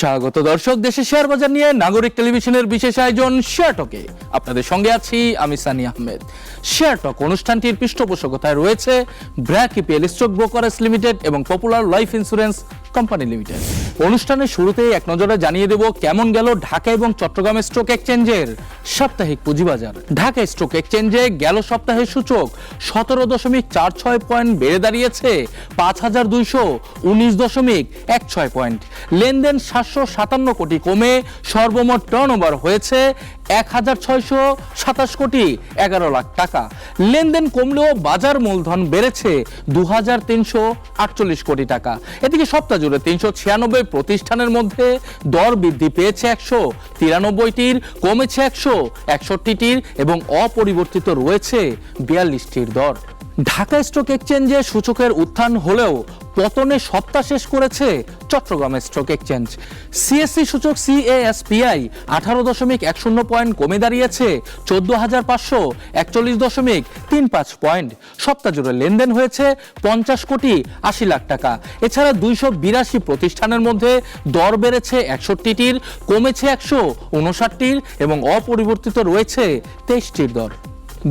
স্বাগত দর্শক, দেশের শেয়ার বাজার নিয়ে নাগরিক টেলিভিশনের বিশেষ আয়োজন শেয়ার টকে আপনাদের সঙ্গে আছি আমি সানি আহমেদ। শেয়ার টক অনুষ্ঠানটির পৃষ্ঠপোষকতায় রয়েছে BRAC EPL stock brokerage limited এবং popular life insurance company limited. অনুষ্ঠানের শুরুতেই এক নজরে জানিয়ে দেব কেমন গেল ঢাকা এবং চট্টগ্রাম স্টক এক্সচেঞ্জের সাপ্তাহিক পুঁজিবাজার। ঢাকা স্টক এক্সচেঞ্জে গেল সপ্তাহে সূচক 17.46 পয়েন্ট বেড়ে দাঁড়িয়েছে 5219.16 পয়েন্ট। লেনদেন 757 কোটি কমে সর্বমোট টার্নওভার হয়েছে 1627 কোটি 11 লাখ টাকা। লেনদেন কমলেও বাজার মূলধন বেড়েছে 2348 কোটি টাকা। এদিকে সপ্তাহ জুড়ে 396 প্রতিষ্ঠানের মধ্যে দর বৃদ্ধি পেয়েছে 193টির, কমেছে 161টির এবং অপরিবর্তিত রয়েছে 42টির দর। ঢাকা স্টক এক্সচেঞ্জে সূচকের উত্থান হলেও পতনে সপ্তাহ শেষ করেছে চট্টগ্রাম স্টক এক্সচেঞ্জ। সিএসসি সূচক CASPI 18.10 পয়েন্ট কমে দাঁড়িয়েছে 14,541.35 পয়েন্ট। সপ্তাহ জুড়ে লেনদেন হয়েছে 50 কোটি 80 লাখ টাকা। এছাড়া 282 প্রতিষ্ঠানের মধ্যে দর বেড়েছে 61টির, কমেছে 159টির এবং অপরিবর্তিত রয়েছে 23টির দর।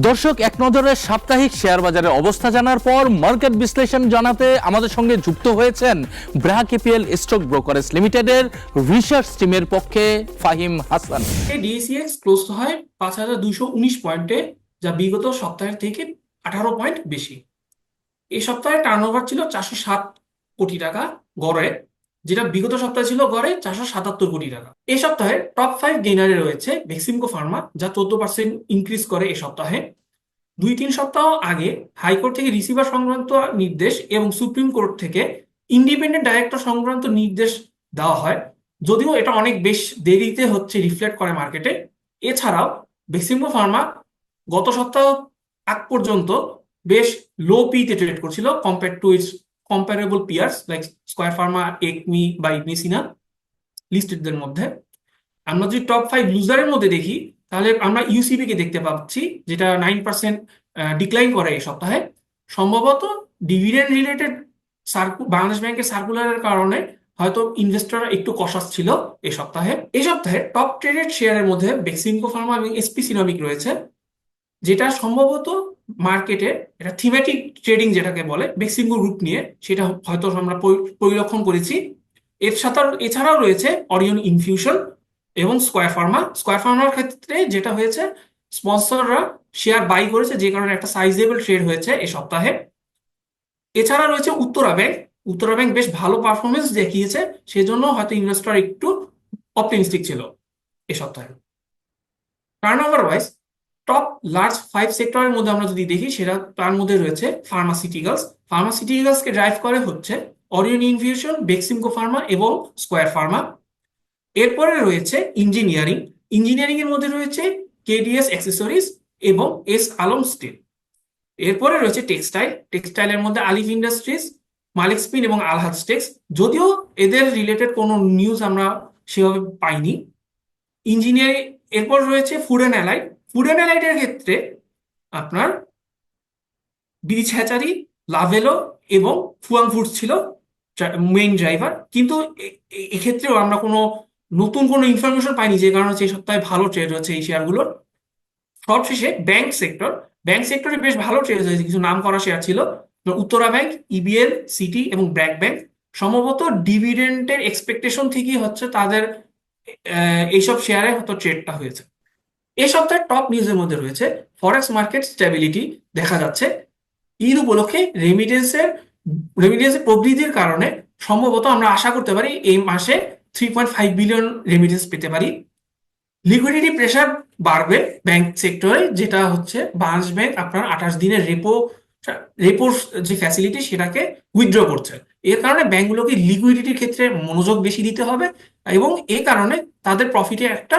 দর্শক, এক নজরে সাপ্তাহিক শেয়ার বাজারের অবস্থা জানার পর মার্কেট বিশ্লেষণ জানাতে আমাদের সঙ্গে যুক্ত হয়েছেন ব্র্যাক ইপিএল স্টক ব্রোকারেজ লিমিটেডের রিসার্চ টিমের পক্ষে ফাহিম হাসান। ডিএসইএক্স ক্লোজ হয় 5219 পয়েন্টে, যা বিগত সপ্তাহের থেকে 18 পয়েন্ট বেশি। এই সপ্তাহে টার্নওভার ছিল 407 কোটি টাকা গড়ে, যেটা বিগত সপ্তাহে ছিল গড়ে 477 কোটি টাকা। এই সপ্তাহে টপ 5 গেইনারে রয়েছে বেক্সিমকো ফার্মা, যা 14% ইনক্রিজ করে এই সপ্তাহে। 2-3 সপ্তাহ আগে হাইকোর্ট থেকে রিসিভার সংক্রান্ত নির্দেশ এবং সুপ্রিম কোর্ট থেকে ইন্ডিপেন্ডেন্ট ডাইরেক্টর সংক্রান্ত নির্দেশ দেওয়া হয়, যদিও এটা অনেক বেশ দেরিতে হচ্ছে রিফ্লেক্ট করে মার্কেটে। এছাড়াও বেক্সিমকো ফার্মা গত সপ্তাহ আগ পর্যন্ত বেশ লো পিতে ট্রেড করছিল compare to its comparable peers like square Pharma, Acme বা ইবনে সিনা লিস্টেডদের মধ্যে। আমরা যদি টপ 5 লুজারের মধ্যে দেখি, তাহলে আমরা ইউসিবি কে দেখতে পাচ্ছি, যেটা 9% ডিক্লাইন করে এই সপ্তাহে। সম্ভবত ডিভিডেন্ড রিলেটেড বাংলাদেশ ব্যাংকের সার্কুলারের কারণে হয়তো ইনভেস্টররা একটু কশাস ছিল এই সপ্তাহে। এই সপ্তাহে টপ ট্রেডেড শেয়ারের মধ্যে বেক্সিমকো ফার্মা এবং এসপি সিনোমিক রয়েছে, যেটা সম্ভবত মার্কেটে এটা থিমেটিক ট্রেডিং যেটাকে বলে বেক্সিমকো গ্রুপ নিয়ে, সেটা হয়তো আমরা পরিলক্ষণ করেছি। এছাড়াও রয়েছে অরিয়ন ইনফিউশন এবং স্কয়ার ফার্মা। স্কয়ার ফার্মার ক্ষেত্রে যেটা হয়েছে, স্পন্সররা শেয়ার বাই করেছে, যে কারণে একটা সাইজেবল ট্রেড হয়েছে এই সপ্তাহে। এছাড়া রয়েছে উত্তরা ব্যাংক। উত্তরা ব্যাংক বেশ ভালো পারফরমেন্স দেখিয়েছে, সেজন্য হয়তো ইনভেস্টর একটু অপটিমিস্টিক ছিল এই সপ্তাহে। টার্নওভার ওয়াইজ টপ লার্জ 5 সেক্টরের মধ্যে আমরা যদি দেখি, সেটা তার মধ্যে রয়েছে ফার্মাসিউটিক্যালসকে ড্রাইভ করে হচ্ছে অরিয়ন ইনফিউশন, বেক্সিমকো ফার্মা এবং স্কয়ার ফার্মা। এরপরে রয়েছে ইঞ্জিনিয়ারিং এর মধ্যে রয়েছে কেডিএস অ্যাক্সেসরিজ এবং এস আলম স্টিল। এরপরে রয়েছে টেক্সটাইলের মধ্যে আলিফ ইন্ডাস্ট্রিজ, মালিক স্পিন এবং আলহাজ টেক্স, যদিও এদের রিলেটেড কোনো নিউজ আমরা সেভাবে পাইনি। ইঞ্জিনিয়ারিং। এরপর রয়েছে ফুড অ্যান্ড অ্যালাইডের ক্ষেত্রে আপনার বিচ হ্যাচারি, লাভেলো এবং ফুয়াং ফুডস ছিল মেইন ড্রাইভার, কিন্তু এক্ষেত্রেও আমরা নতুন কোনো ইনফরমেশন পাইনি, যে কারণে এই সপ্তাহে ভালো ট্রেড হচ্ছে এই শেয়ারগুলোর। সবশেষে ব্যাংক সেক্টরে বেশ ভালো ট্রেড হয়েছে, কিছু নাম করা শেয়ার ছিল, উত্তরা ব্যাংক, ইবিএল, সিটি এবং ব্র্যাক ব্যাংক। সম্ভবত ডিভিডেন্ডের এক্সপেকটেশন থেকেই হচ্ছে তাদের এইসব শেয়ারে হয়তো ট্রেডটা হয়েছে। এই সপ্তাহে টপ নিউজের মধ্যে রয়েছে ফরেক্স মার্কেট স্ট্যাবিলিটি দেখা যাচ্ছে। ঈদ উপলক্ষে রেমিটেন্সের প্রবৃদ্ধির কারণে সম্ভবত আমরা আশা করতে পারি এই মাসে 3.5 বিলিয়ন রেমিটেন্স পেতে পারি। লিকুইডিটি প্রেসার বাড়বে ব্যাংক সেক্টরে, যেটা হচ্ছে বাংলাদেশ ব্যাংক আপনার 28 দিনের রেপোর যে ফ্যাসিলিটি সেটাকে উইথড্র করছে। এর কারণে ব্যাংকগুলোকে লিকুইডিটির ক্ষেত্রে মনোযোগ বেশি দিতে হবে এবং এই কারণে তাদের প্রফিটে একটা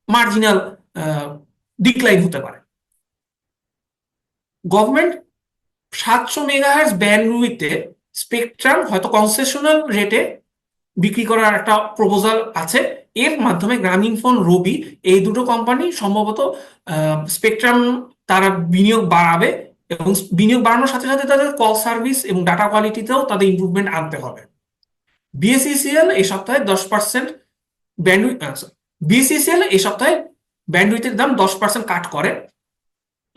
মার্জিনাল ডিক্লাইন হতে পারে। গভর্নমেন্ট 700 মেগাহার্টজ ব্যান্ডউইথে স্পেকট্রাম হয়তো কনসেশনাল রেটে বিক্রি করার একটা প্রপোজাল আছে। এর মাধ্যমে গ্রামীণফোন, রবি এই দুটো কোম্পানি সম্ভবত স্পেকট্রাম তারা বিনিয়োগ বাড়াবে এবং বিনিয়োগ বাড়ানোর সাথে সাথে তাদের কল সার্ভিস এবং ডাটা কোয়ালিটিতেও তাদের ইমপ্রুভমেন্ট আনতে হবে। বিএসইসিএল এই সপ্তাহে 10% ব্যান্ডউইথ বিসিসিএল এই সপ্তাহে ব্যান্ডউইথের দাম 10% কাট করে।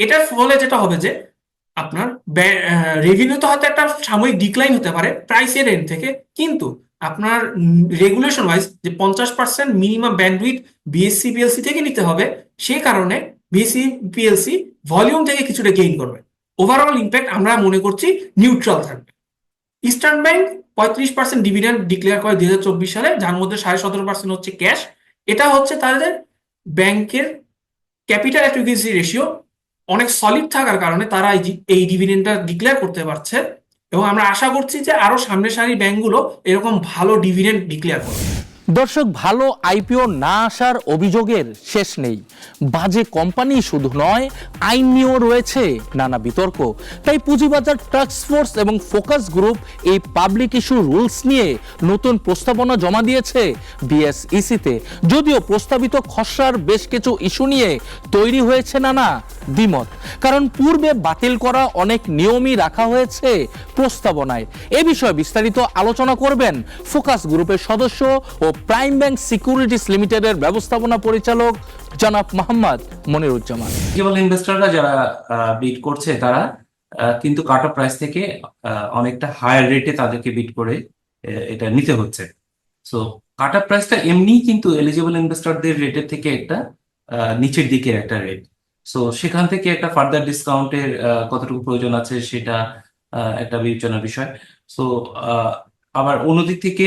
এটার ফলে যেটা হবে যে আপনার রেভিনিউতে হয়তো একটা সাময়িক ডিক্লাইন হতে পারে প্রাইসের এন্ড থেকে, কিন্তু আপনার রেগুলেশন ওয়াইজ যে 50% মিনিমাম ব্যান্ডউইথ বিএসসি পিএলসি থেকে নিতে হবে, সেই কারণে বিএসসি পিএলসি ভলিউম থেকে কিছুটা গেইন করবে। ওভারঅল ইম্প্যাক্ট আমরা মনে করছি নিউট্রাল থাকবে। ইস্টার্ন ব্যাংক 35% ডিভিডেন্ড ডিক্লেয়ার করে 2024 সালে, যার মধ্যে 17.5% হচ্ছে ক্যাশ। এটা হচ্ছে তাদের ব্যাংকের ক্যাপিটাল অ্যাডুকেসি রেশিও অনেক সলিড থাকার কারণে তারা এই ডিভিডেন্ডটা ডিক্লেয়ার করতে পারছে, এবং আমরা আশা করছি যে আরো সামনের সারি ব্যাংকগুলো এরকম ভালো ডিভিডেন্ড ডিক্লেয়ার করবে। দর্শক, ভালো আইপিও না আসার অভিযোগের শেষ নেই। বাজে কোম্পানি শুধু নয়, আইন নিয়েও রয়েছে নানা বিতর্ক। তাই পুঁজিবাজার টাস্ক ফোর্স এবং ফোকাস গ্রুপ এই পাবলিক ইস্যু রুলস নিয়ে নতুন প্রস্তাবনা জমা দিয়েছে বিএসইসিতে। যদিও প্রস্তাবিত খসড়ার বেশ কিছু ইস্যু নিয়ে তৈরি হয়েছে নানা দ্বিমত, কারণ পূর্বে বাতিল করা অনেক নিয়মই রাখা হয়েছে প্রস্তাবনায়। এ বিষয়ে বিস্তারিত আলোচনা করবেন ফোকাস গ্রুপের সদস্য ও প্রাইম ব্যাংক সিকিউরিটিজ লিমিটেডের ব্যবস্থাপনা পরিচালক জনাব মোহাম্মদ মনিরুজ্জামান। এলিজিবল ইনভেস্টররা যারা বিড করছে তারা কিন্তু কাট অফ প্রাইস থেকে অনেকটা হায়ার রেটে তাদেরকে বিড করে এটা নিতে হচ্ছে। সো কাট অফ প্রাইসটা এমনি কিন্তু এলিজিবল ইনভেস্টরদের রেটের থেকে একটা নিচের দিকে একটা রেট। সো সেখান থেকে একটা ফার্দার ডিসকাউন্টের কতটুকু প্রয়োজন আছে সেটা একটা বিবেচনার বিষয়। সো আবার অন্যদিক থেকে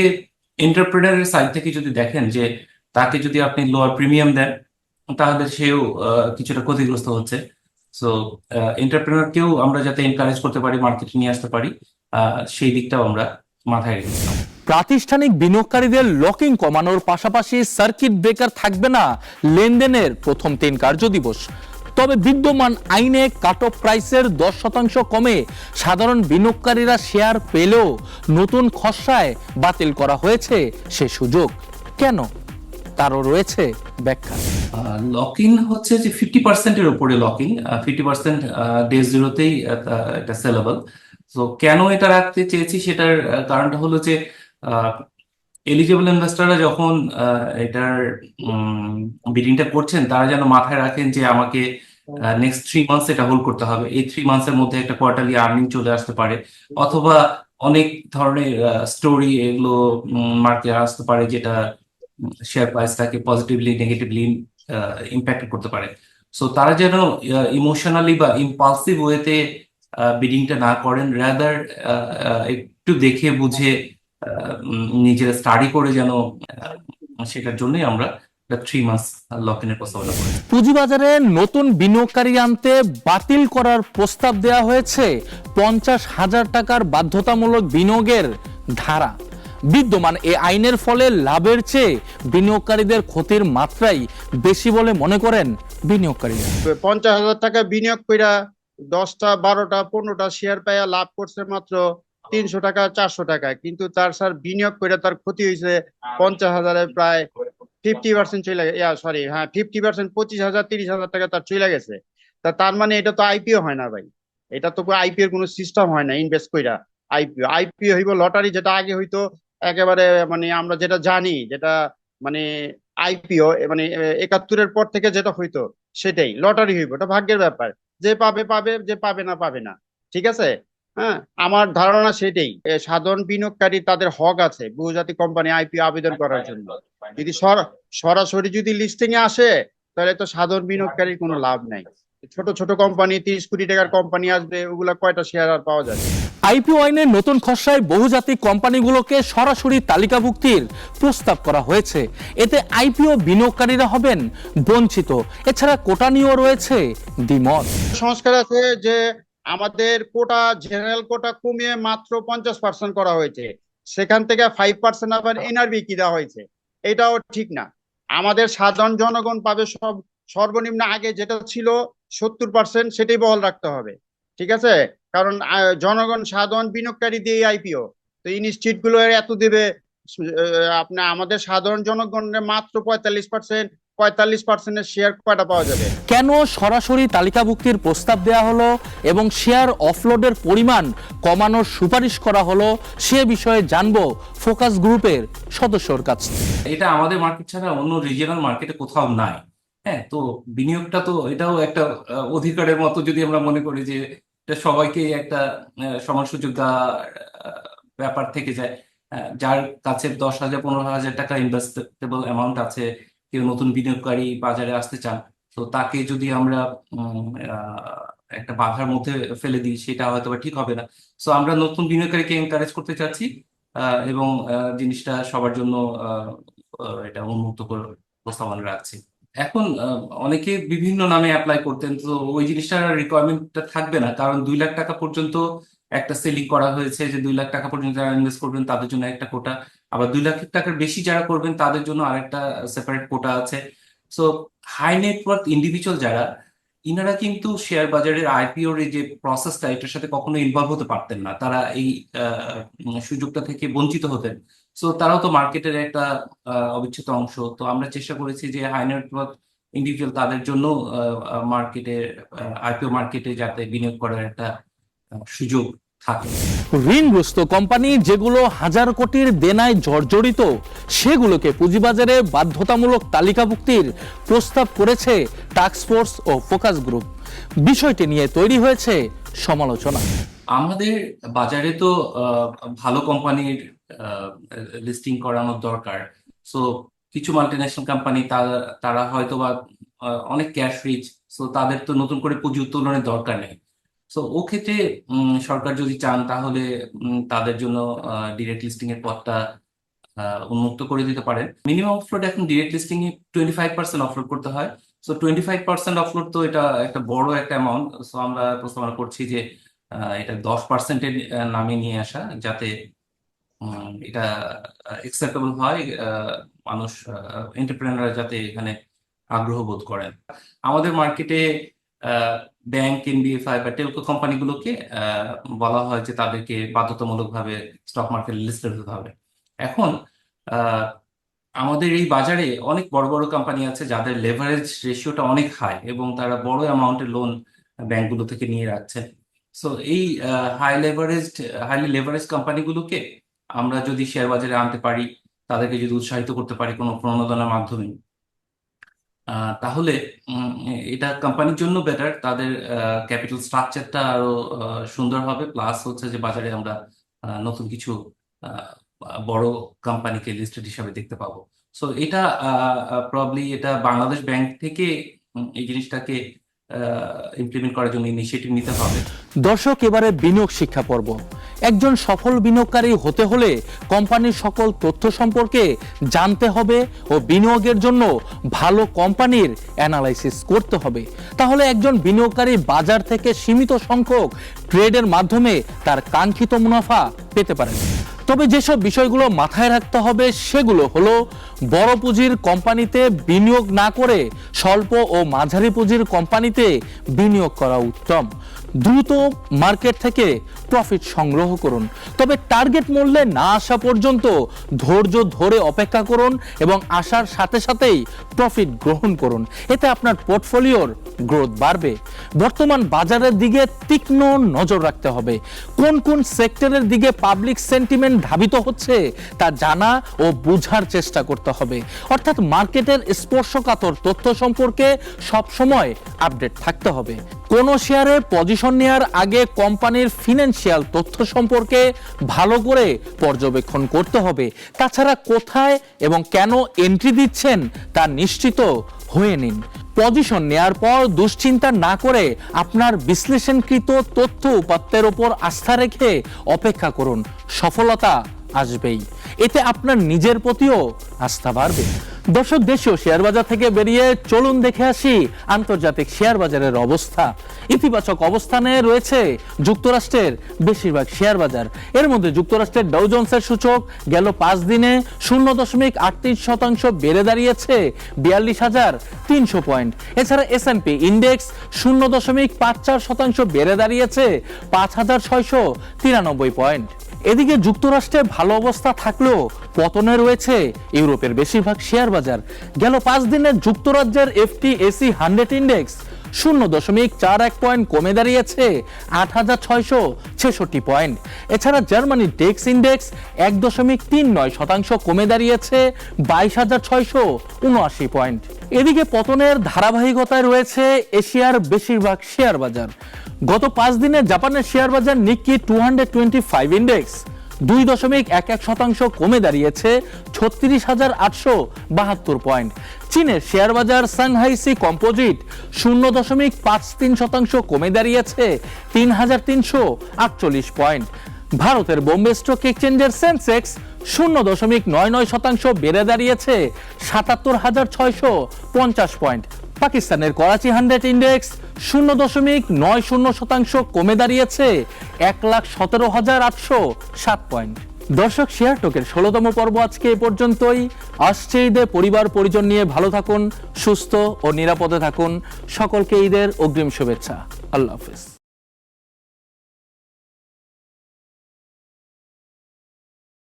এন্টারপ্রেনারের সাইড থেকে যদি দেখেন যে তাকে যদি আপনি লোয়ার প্রিমিয়াম দেন তাহলে সেও কিছুটা ক্ষতিগ্রস্ত হচ্ছে। সো এন্টারপ্রেনারকেও আমরা যাতে এনকারেজ করতে পারি, মার্কেটে নিয়ে আসতে পারি, সেই দিকটাও আমরা মাথায় রেখেছিলাম। প্রাতিষ্ঠানিক বিনিয়োগকারীদের লকিং কমানোর পাশাপাশি সার্কিট ব্রেকার থাকবে না লেনদেনের প্রথম 3 কার্যদিবস। তবে বিদ্যমান আইনে কাট অফ প্রাইসের 10% কমে সাধারণ বিনিয়োগকারীরা শেয়ার পেলেও নতুন খসড়ায় বাতিল করা হয়েছে সে সুযোগ। কেন? তারও রয়েছে ব্যাখ্যা। লক ইন হচ্ছে যে 50%-এর উপরে লক ইন, 50% ডে জিরোতেই এটা সেলেবল। তো কেন এটা রাখতে চেয়েছি সেটার কারণটা হলো যে এলিজিবল ইনভেস্টররা যখন এটার বিডিংটা করছেন তারা যেন মাথায় রাখেন যে আমাকে নেক্সট 3 মান্থস এটা হোল্ড করতে হবে। এই 3 মান্থসের মধ্যে একটা কোয়ার্টারলি আর্নিং চলে আসতে পারে, অথবা অনেক ধরনের স্টোরি এগুলো মার্কেটে আসতে পারে যেটা শেয়ার প্রাইসটাকে পজিটিভলি নেগেটিভলি ইম্প্যাক্ট করতে পারে। সো তারা যেন ইমোশনালি বা ইম্পালসিভ ওয়েতে বিডিংটা না করেন, রাদার একটু দেখে বুঝে নিজেরা স্টাডি করে যেন সেটার জন্যই আমরা 3 মাস লক ইনের প্রস্তাবনা করেছি। পুঁজিবাজারে নতুন বিনিয়োগকারী আনতে বাতিল করার প্রস্তাব দেওয়া হয়েছে 50,000 টাকার বাধ্যতামূলক বিনিয়োগের ধারা। বিদ্যমান এই আইনের ফলে লাভের চেয়ে বিনিয়োগকারীদের ক্ষতির মাত্রাই বেশি বলে মনে করেন বিনিয়োগকারীরা। 50,000 টাকা বিনিয়োগ কইরা 10টা 12টা 15টা শেয়ার পাইয়া লাভ করছে মাত্র 300 টাকা 400 টাকা, কিন্তু তার স্যার বিনিয়োগ কইরা তার ক্ষতি হয়েছে 50,000-এ প্রায় 50% চলে গেছে। 50%, 25,000 30,000 টাকা তার চলে গেছে। তার মানে এটা তো আইপিও হয় না ভাই, এটা তো আইপিও এর কোনো সিস্টেম হয় না। ইনভেস্ট কইরা আইপিও হইব লটারি, যেটা আগে হইতো একেবারে মানে আমরা যেটা জানি, যেটা মানে আইপিও মানে 71-এর পর থেকে যেটা হইতো সেটাই লটারি হইব। এটা ভাগ্যের ব্যাপার, যে পাবে পাবে, যে পাবে না পাবে না। ঠিক আছে, হ্যাঁ, আমার ধারণা সেটাই। সাধারণ বিনিয়োগকারী তাদের হক আছে বহুজাতিক কোম্পানি আইপিও আবেদন করার জন্য। যদি সরাসরি যদি লিস্টিং এ আসে তাহলে তো সাধারণ বিনিয়োগকারীর কোনো লাভ নাই। ছোট ছোট কোম্পানি 30 কোটি টাকার কোম্পানি আসবে, ওগুলা কয়টা শেয়ার আর পাওয়া যাবে? আইপিও আইনের নতুন খসড়ায় বহুজাতিক কোম্পানিগুলোকে সরাসরি তালিকাভুক্তির প্রস্তাব করা হয়েছে। এতে আইপিও বিনিয়োগকারীরা হবেন বঞ্চিত। এছাড়া কোটা নিয়েও রয়েছে দ্বিমত। সংস্কার আছে যে আমাদের কোটা, জেনারেল কোটা কমিয়ে মাত্র 50% করা হয়েছে, সেখান থেকে 5% আবার এনআরবি কি দেওয়া হয়েছে। এটাও ঠিক না। আমাদের সাধারণ জনগণ পাবে সব সর্বনিম্ন আগে যেটা ছিল 70%, সেটাই বহাল রাখতে হবে। ঠিক আছে, কারণ জনগণ সাধারণ বিনিয়োগকারী দিয়ে আইপিও, তো ইনস্টিটিউট গুলো এত দেবে। আপনার আমাদের সাধারণ জনগণের মাত্র 45% 45%-এর শেয়ার কয়টা পাওয়া যাবে? কেন সরাসরি তালিকাভুক্তির প্রস্তাব দেওয়া হলো এবং শেয়ার অফলোডের পরিমাণ কমানোর সুপারিশ করা হলো সে বিষয়ে জানবো ফোকাস গ্রুপের সদস্যর কাছ থেকে। এটা আমাদের মার্কেট ছাড়া অন্য রিজিয়নাল মার্কেটে কোথাও নাই। হ্যাঁ, তো বিনিয়োগটা তো এটাও একটা অধিকারের মতো, যদি আমরা মনে করি যে এটা সবাইকে একটা সমান সুযোগ দেওয়া ব্যাপার থেকে যায়। যার কাছে 10,000 15,000 টাকা ইনভেস্টেবল অ্যামাউন্ট আছে, কেউ নতুন বিনিয়োগকারী বাজারে আসতে চান, তো তাকে যদি আমরা একটা বাধার মধ্যে ফেলে দিই সেটা হয়তো বা ঠিক হবে না। সো আমরা নতুন বিনিয়োগকারীকে এনকারেজ করতে চাচ্ছি এবং জিনিসটা সবার জন্য এটা উন্মুক্ত করে প্রস্তাবনা রাখছি। এখন অনেকে বিভিন্ন নামে অ্যাপ্লাই করতেন, তো ওই জিনিসটার রিকোয়ারমেন্টটা থাকবে না, কারণ 2 লাখ টাকা পর্যন্ত একটা সেলিং করা হয়েছে যে 2 লাখ টাকা পর্যন্ত যারা ইনভেস্ট করবেন তাদের জন্য একটা কোটা, আবার 2 লাখ টাকার বেশি যারা করবেন তাদের জন্য আরেকটা সেপারেট কোটা আছে। সো হাই নেটওয়ার্থ ইন্ডিভিজুয়াল যারা, ইনারা কিন্তু শেয়ার বাজারের আইপিওর এই যে প্রসেসটা, এটার সাথে কখনো ইনভলভ হতে পারতেন না, তারা এই সুযোগটা থেকে বঞ্চিত হতেন। সো তারাও তো মার্কেটের একটা অবিচ্ছেদ্য অংশ। তো আমরা চেষ্টা করেছি যে হাই নেটওয়ার্থ ইন্ডিভিজুয়াল তাদের জন্য মার্কেটে, আইপিও মার্কেটে যাতে বিনিয়োগ করার একটা সুযোগ থাকে। ঋণগ্রস্ত কোম্পানি যেগুলো হাজার কোটির দেনায় জর্জরিত সেগুলোকে পুঁজিবাজারে বাধ্যতামূলক তালিকাভুক্তির প্রস্তাব করেছে টাস্কফোর্স ও ফোকাস গ্রুপ। বিষয়টি নিয়ে তৈরি হয়েছে সমালোচনা। আমাদের বাজারে তো ভালো কোম্পানির লিস্টিং করানোর দরকার। সো কিছু মাল্টিন্যাশনাল কোম্পানি তারা হয়তো বা অনেক ক্যাশ রিচ, সো তাদের তো নতুন করে পুঁজি উত্তোলনের দরকার নেই। সো ও ক্ষেত্রে সরকার যদি চান তাহলে তাদের জন্য ডিরেক্ট লিস্টিং এর পথটা উন্মুক্ত করে দিতে পারেন। মিনিমাম অফলোড এখন ডিরেক্ট লিস্টিং এ 25% অফলোড করতে হয়। সো 25% অফলোড তো এটা একটা বড় একটা অ্যামাউন্ট। সো আমরা প্রস্তাবনা করছি যে এটা 10%-এর নামে নিয়ে আসা, যাতে এটা অ্যাকসেপ্টেবল হয়, মানুষ এন্টারপ্রেনাররা যাতে এখানে আগ্রহ বোধ করেন। আমাদের মার্কেটে ব্যাংক, এনবিএফআই বা টেলকো কোম্পানিগুলোকে বলা হয় যে তাদেরকে বাধ্যতামূলকভাবে স্টক মার্কেটে লিস্টেড হতে হবে। এখন আমাদের এই বাজারে অনেক বড় বড় কোম্পানি আছে যাদের লেভারেজ রেশিওটা অনেক হাই এবং তারা বড় অ্যামাউন্টের লোন ব্যাংকগুলো থেকে নিয়ে রাখছে। সো এই হাইলি লেভারেজ কোম্পানিগুলোকে আমরা যদি শেয়ার বাজারে আনতে পারি, তাদেরকে যদি উৎসাহিত করতে পারি কোনো প্রণোদনার মাধ্যমে, তাহলে এটা কোম্পানির জন্য বেটার, তাদের ক্যাপিটাল স্ট্রাকচারটা আরো সুন্দর হবে, প্লাস হচ্ছে যে বাজারে আমরা নতুন কিছু বড় কোম্পানিকে লিস্টেড হিসাবে দেখতে পাবো। সো এটা প্রবাবলি এটা বাংলাদেশ ব্যাংক থেকে এই জিনিসটাকে ইমপ্লিমেন্ট করার জন্য ইনিশিয়েটিভ নিতে হবে। দর্শক, এবারে বিনিয়োগ শিক্ষা পর্ব। একজন সফল বিনিয়োগকারী হতে হলে কোম্পানির সকল তথ্য সম্পর্কে জানতে হবে ও বিনিয়োগের জন্য ভালো কোম্পানির অ্যানালাইসিস করতে হবে। তাহলে একজন বিনিয়োগকারী বাজার থেকে সীমিত সংখ্যক ট্রেডের মাধ্যমে তার কাঙ্ক্ষিত মুনাফা পেতে পারেন। তবে যেসব বিষয়গুলো মাথায় রাখতে হবে সেগুলো হলো, বড় পুঁজির কোম্পানিতে বিনিয়োগ না করে স্বল্প ও মাঝারি পুঁজির কোম্পানিতে বিনিয়োগ করা উত্তম। দ্রুত মার্কেট থেকে প্রফিট সংগ্রহ করুন, তবে টার্গেট মূল্যে না আসা পর্যন্ত ধৈর্য ধরে অপেক্ষা করুন এবং আসার সাথে সাথেই প্রফিট গ্রহণ করুন। এতে আপনার পোর্টফোলিওর গ্রোথ বাড়বে। বর্তমান বাজারের দিকে তীক্ষ্ণ নজর রাখতে হবে। কোন কোন সেক্টরের দিকে পাবলিক সেন্টিমেন্ট ধাবিত হচ্ছে তা জানা ও বোঝার চেষ্টা করতে হবে। অর্থাৎ মার্কেটের স্পর্শকাতর তথ্য সম্পর্কে সবসময় আপডেট থাকতে হবে। কোন শেয়ারে পজিশন নেওয়ার আগে কোম্পানির ফিনান্সিয়াল তথ্য সম্পর্কে ভালো করে পর্যবেক্ষণ করতে হবে। তাছাড়া কোথায় এবং কেন এন্ট্রি দিচ্ছেন তা নিশ্চিত হয়ে নিন। পজিশন নেয়ার পর দুশ্চিন্তা না করে আপনার বিশ্লেষণকৃত তথ্য উপাত্তের উপর আস্থা রেখে অপেক্ষা করুন। সফলতা আসবেই। এতে আপনার নিজের প্রতিও আস্থা বাড়বে। দর্শক, দেশীয় শেয়ার বাজার থেকে বেরিয়ে চলুন দেখে আসি আন্তর্জাতিক শেয়ার বাজারের অবস্থা। ইতিবাচক অবস্থানে রয়েছে যুক্তরাষ্ট্রের বেশিরভাগ শেয়ার বাজার। এর মধ্যে যুক্তরাষ্ট্রের ডাউ জোন্সের সূচক গেল 5 দিনে 0.38% বেড়ে দাঁড়িয়েছে 42,300 পয়েন্ট। এছাড়া S&P ইন্ডেক্স 0.54% বেড়ে দাঁড়িয়েছে 5,693 পয়েন্ট। এদিকে যুক্তরাষ্ট্রে ভালো অবস্থা থাকলেও পতনে রয়েছে ইউরোপের বেশিরভাগ শেয়ার বাজার। গেল 5 দিনে যুক্তরাজ্যের FTSE 100 ইন্ডেক্স 0.41 পয়েন্ট কমে দাঁড়িয়েছে 8,666 পয়েন্ট। এছাড়া জার্মানির ডেক্স ইন্ডেক্স 1.39% কমে দাঁড়িয়েছে 22,679 পয়েন্ট। এদিকে পতনের ধারাবাহিকতায় রয়েছে এশিয়ার বেশিরভাগ শেয়ার বাজার। গত 5 দিনে জাপানের শেয়ার বাজার নিক্কি 225 ইন্ডেক্স 2.11% কমে দাঁড়িয়েছে 36,872 পয়েন্ট। চীনের শেয়ার বাজার সাংহাইসি কম্পোজিট 0.53% কমে দাঁড়িয়েছে 3,348 পয়েন্ট। ভারতের বোম্বে স্টক এক্সচেঞ্জের সেন্সেক্স 0.99% বেড়ে দাঁড়িয়েছে 77,650 পয়েন্ট। পাকিস্তানের করাচি 100 ইন্ডেক্স 0.90% কমে দাঁড়িয়েছে 1,17,807 পয়েন্ট। দর্শক, শেয়ার টকের 16তম পর্ব আজকে এ পর্যন্তই। আসছে ঈদে পরিবার পরিজন নিয়ে ভালো থাকুন, সুস্থ ও নিরাপদে থাকুন। সকলকে ঈদের অগ্রিম শুভেচ্ছা। আল্লাহ হাফেজ।